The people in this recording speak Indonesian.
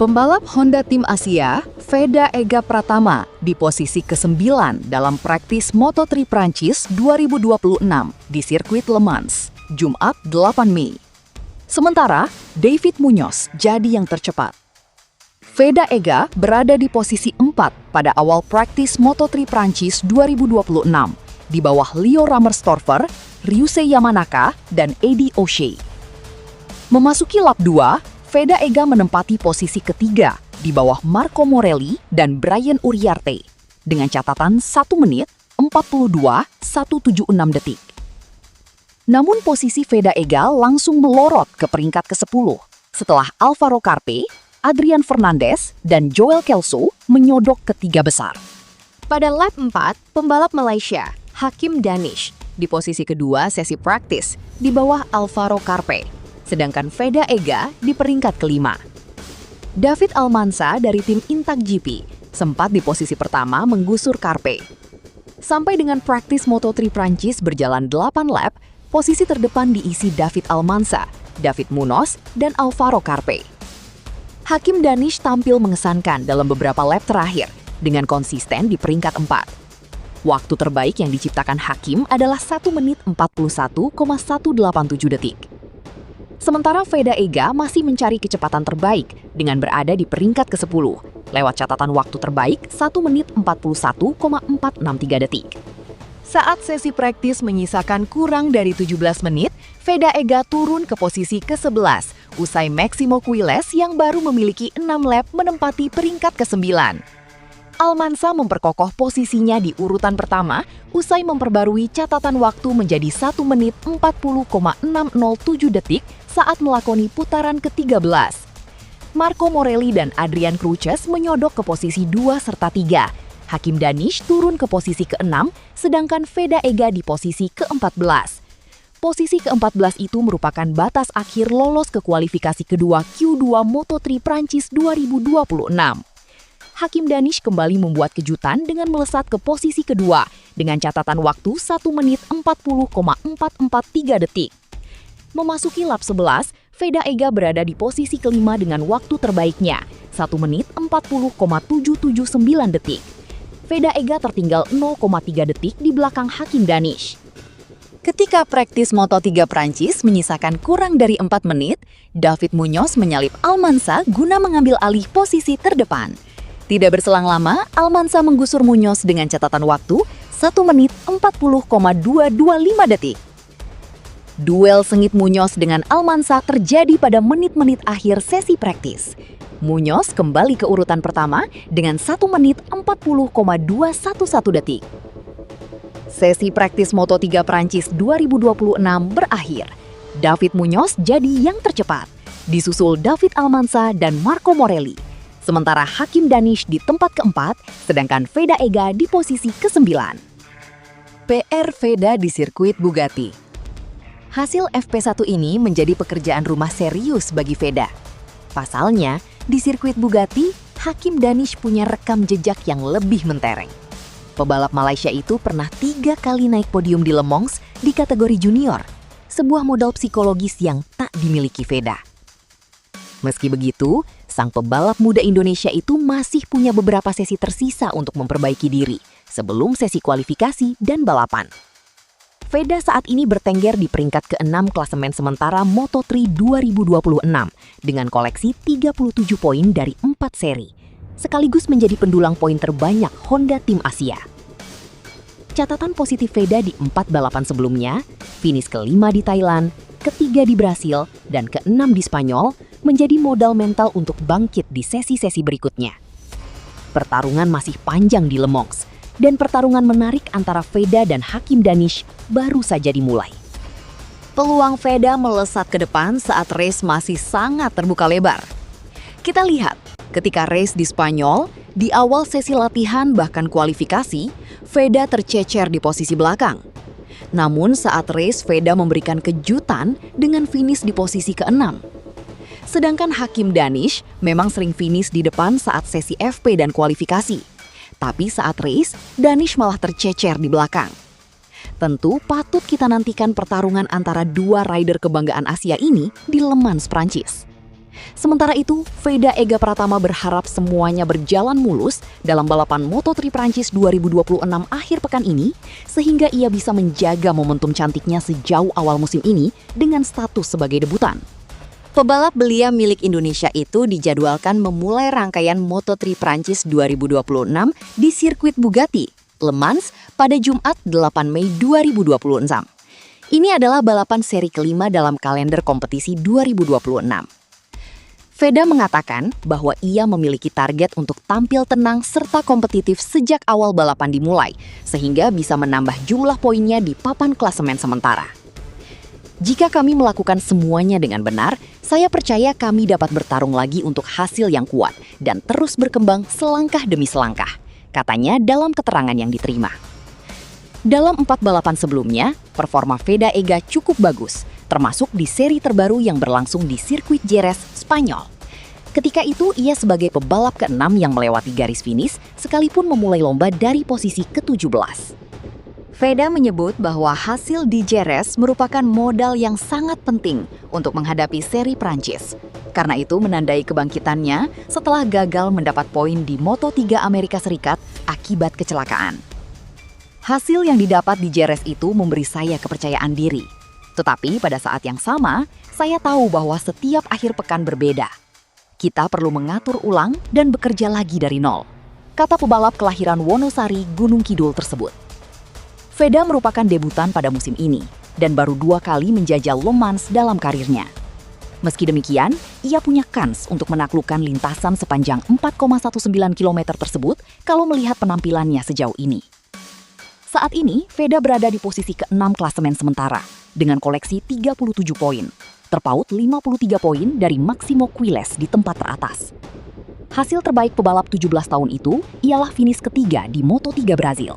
Pembalap Honda Tim Asia, Veda Ega Pratama, di posisi ke-9 dalam praktis Moto3 Prancis 2026 di sirkuit Le Mans, Jumat 8 Mei. Sementara, David Muñoz jadi yang tercepat. Veda Ega berada di posisi 4 pada awal praktis Moto3 Prancis 2026, di bawah Leo Rammerstorfer, Ryusei Yamanaka, dan Eddie O'Shea. Memasuki lap 2, Veda Ega menempati posisi ketiga di bawah Marco Morelli dan Brian Uriarte dengan catatan 1 menit 42,176 detik. Namun posisi Veda Ega langsung melorot ke peringkat ke-10 setelah Alvaro Carpe, Adrian Fernandez, dan Joel Kelso menyodok ketiga besar. Pada lap 4, pembalap Malaysia, Hakim Danish, di posisi kedua sesi praktis di bawah Alvaro Carpe, sedangkan Veda Ega di peringkat kelima. David Almansa dari tim Intag GP sempat di posisi pertama menggusur Carpe. Sampai dengan praktis Moto3 Prancis berjalan 8 lap, posisi terdepan diisi David Almansa, David Muñoz, dan Alvaro Carpe. Hakim Danish tampil mengesankan dalam beberapa lap terakhir dengan konsisten di peringkat 4. Waktu terbaik yang diciptakan Hakim adalah 1 menit 41,187 detik. Sementara Veda Ega masih mencari kecepatan terbaik dengan berada di peringkat ke-10, lewat catatan waktu terbaik 1 menit 41,463 detik. Saat sesi praktis menyisakan kurang dari 17 menit, Veda Ega turun ke posisi ke-11, usai Maximo Quiles yang baru memiliki 6 lap menempati peringkat ke-9. Almansa memperkokoh posisinya di urutan pertama, usai memperbarui catatan waktu menjadi 1 menit 40,607 detik saat melakoni putaran ke-13. Marco Morelli dan Adrian Cruces menyodok ke posisi 2 serta 3. Hakim Danish turun ke posisi ke-6, sedangkan Veda Ega di posisi ke-14. Posisi ke-14 itu merupakan batas akhir lolos ke kualifikasi kedua Q2 Moto3 Prancis 2026. Hakim Danish kembali membuat kejutan dengan melesat ke posisi kedua dengan catatan waktu 1 menit 40,443 detik. Memasuki lap 11, Veda Ega berada di posisi kelima dengan waktu terbaiknya, 1 menit 40,779 detik. Veda Ega tertinggal 0,3 detik di belakang Hakim Danish. Ketika praktis Moto3 Prancis menyisakan kurang dari 4 menit, David Muñoz menyalip Almansa guna mengambil alih posisi terdepan. Tidak berselang lama, Almansa menggusur Muñoz dengan catatan waktu 1 menit 40,225 detik. Duel sengit Muñoz dengan Almansa terjadi pada menit-menit akhir sesi praktis. Muñoz kembali ke urutan pertama dengan 1 menit 40,211 detik. Sesi praktis Moto3 Prancis 2026 berakhir. David Muñoz jadi yang tercepat, disusul David Almansa dan Marco Morelli. Sementara Hakim Danish di tempat keempat, sedangkan Veda Ega di posisi ke-9. PR Veda di sirkuit Bugatti. Hasil FP1 ini menjadi pekerjaan rumah serius bagi Veda. Pasalnya, di sirkuit Bugatti, Hakim Danish punya rekam jejak yang lebih mentereng. Pebalap Malaysia itu pernah 3 kali naik podium di Le Mans di kategori junior, sebuah modal psikologis yang tak dimiliki Veda. Meski begitu, sang pebalap muda Indonesia itu masih punya beberapa sesi tersisa untuk memperbaiki diri sebelum sesi kualifikasi dan balapan. Veda saat ini bertengger di peringkat ke-6 klasemen sementara Moto3 2026 dengan koleksi 37 poin dari 4 seri, sekaligus menjadi pendulang poin terbanyak Honda Tim Asia. Catatan positif Veda di 4 balapan sebelumnya, finish ke-5 di Thailand, ke-3 di Brasil, dan ke-6 di Spanyol, menjadi modal mental untuk bangkit di sesi-sesi berikutnya. Pertarungan masih panjang di Le Mans, dan pertarungan menarik antara Veda dan Hakim Danish baru saja dimulai. Peluang Veda melesat ke depan saat race masih sangat terbuka lebar. Kita lihat, ketika race di Spanyol, di awal sesi latihan bahkan kualifikasi, Veda tercecer di posisi belakang. Namun saat race, Veda memberikan kejutan dengan finish di posisi ke-6. Sedangkan Hakim Danish memang sering finish di depan saat sesi FP dan kualifikasi. Tapi saat race, Danish malah tercecer di belakang. Tentu patut kita nantikan pertarungan antara dua rider kebanggaan Asia ini di Le Mans Prancis. Sementara itu, Veda Ega Pratama berharap semuanya berjalan mulus dalam balapan Moto3 Prancis 2026 akhir pekan ini, sehingga ia bisa menjaga momentum cantiknya sejauh awal musim ini dengan status sebagai debutan. Pebalap belia milik Indonesia itu dijadwalkan memulai rangkaian Moto3 Prancis 2026 di sirkuit Bugatti, Le Mans, pada Jumat 8 Mei 2026. Ini adalah balapan seri kelima dalam kalender kompetisi 2026. Veda mengatakan bahwa ia memiliki target untuk tampil tenang serta kompetitif sejak awal balapan dimulai, sehingga bisa menambah jumlah poinnya di papan klasemen sementara. Jika kami melakukan semuanya dengan benar, saya percaya kami dapat bertarung lagi untuk hasil yang kuat dan terus berkembang selangkah demi selangkah, katanya dalam keterangan yang diterima. Dalam 4 balapan sebelumnya, performa Veda Ega cukup bagus, termasuk di seri terbaru yang berlangsung di sirkuit Jerez, Spanyol. Ketika itu, ia sebagai pebalap ke-6 yang melewati garis finish, sekalipun memulai lomba dari posisi ke-17. Veda menyebut bahwa hasil di Jerez merupakan modal yang sangat penting untuk menghadapi seri Prancis. Karena itu menandai kebangkitannya setelah gagal mendapat poin di Moto3 Amerika Serikat akibat kecelakaan. Hasil yang didapat di Jerez itu memberi saya kepercayaan diri. Tetapi pada saat yang sama, saya tahu bahwa setiap akhir pekan berbeda. Kita perlu mengatur ulang dan bekerja lagi dari nol, kata pebalap kelahiran Wonosari, Gunung Kidul tersebut. Veda merupakan debutan pada musim ini dan baru 2 kali menjajal Le Mans dalam karirnya. Meski demikian, ia punya kans untuk menaklukkan lintasan sepanjang 4,19 km tersebut kalau melihat penampilannya sejauh ini. Saat ini, Veda berada di posisi ke-6 klasemen sementara dengan koleksi 37 poin, terpaut 53 poin dari Maximo Quiles di tempat teratas. Hasil terbaik pebalap 17 tahun itu ialah finish ketiga di Moto3 Brazil.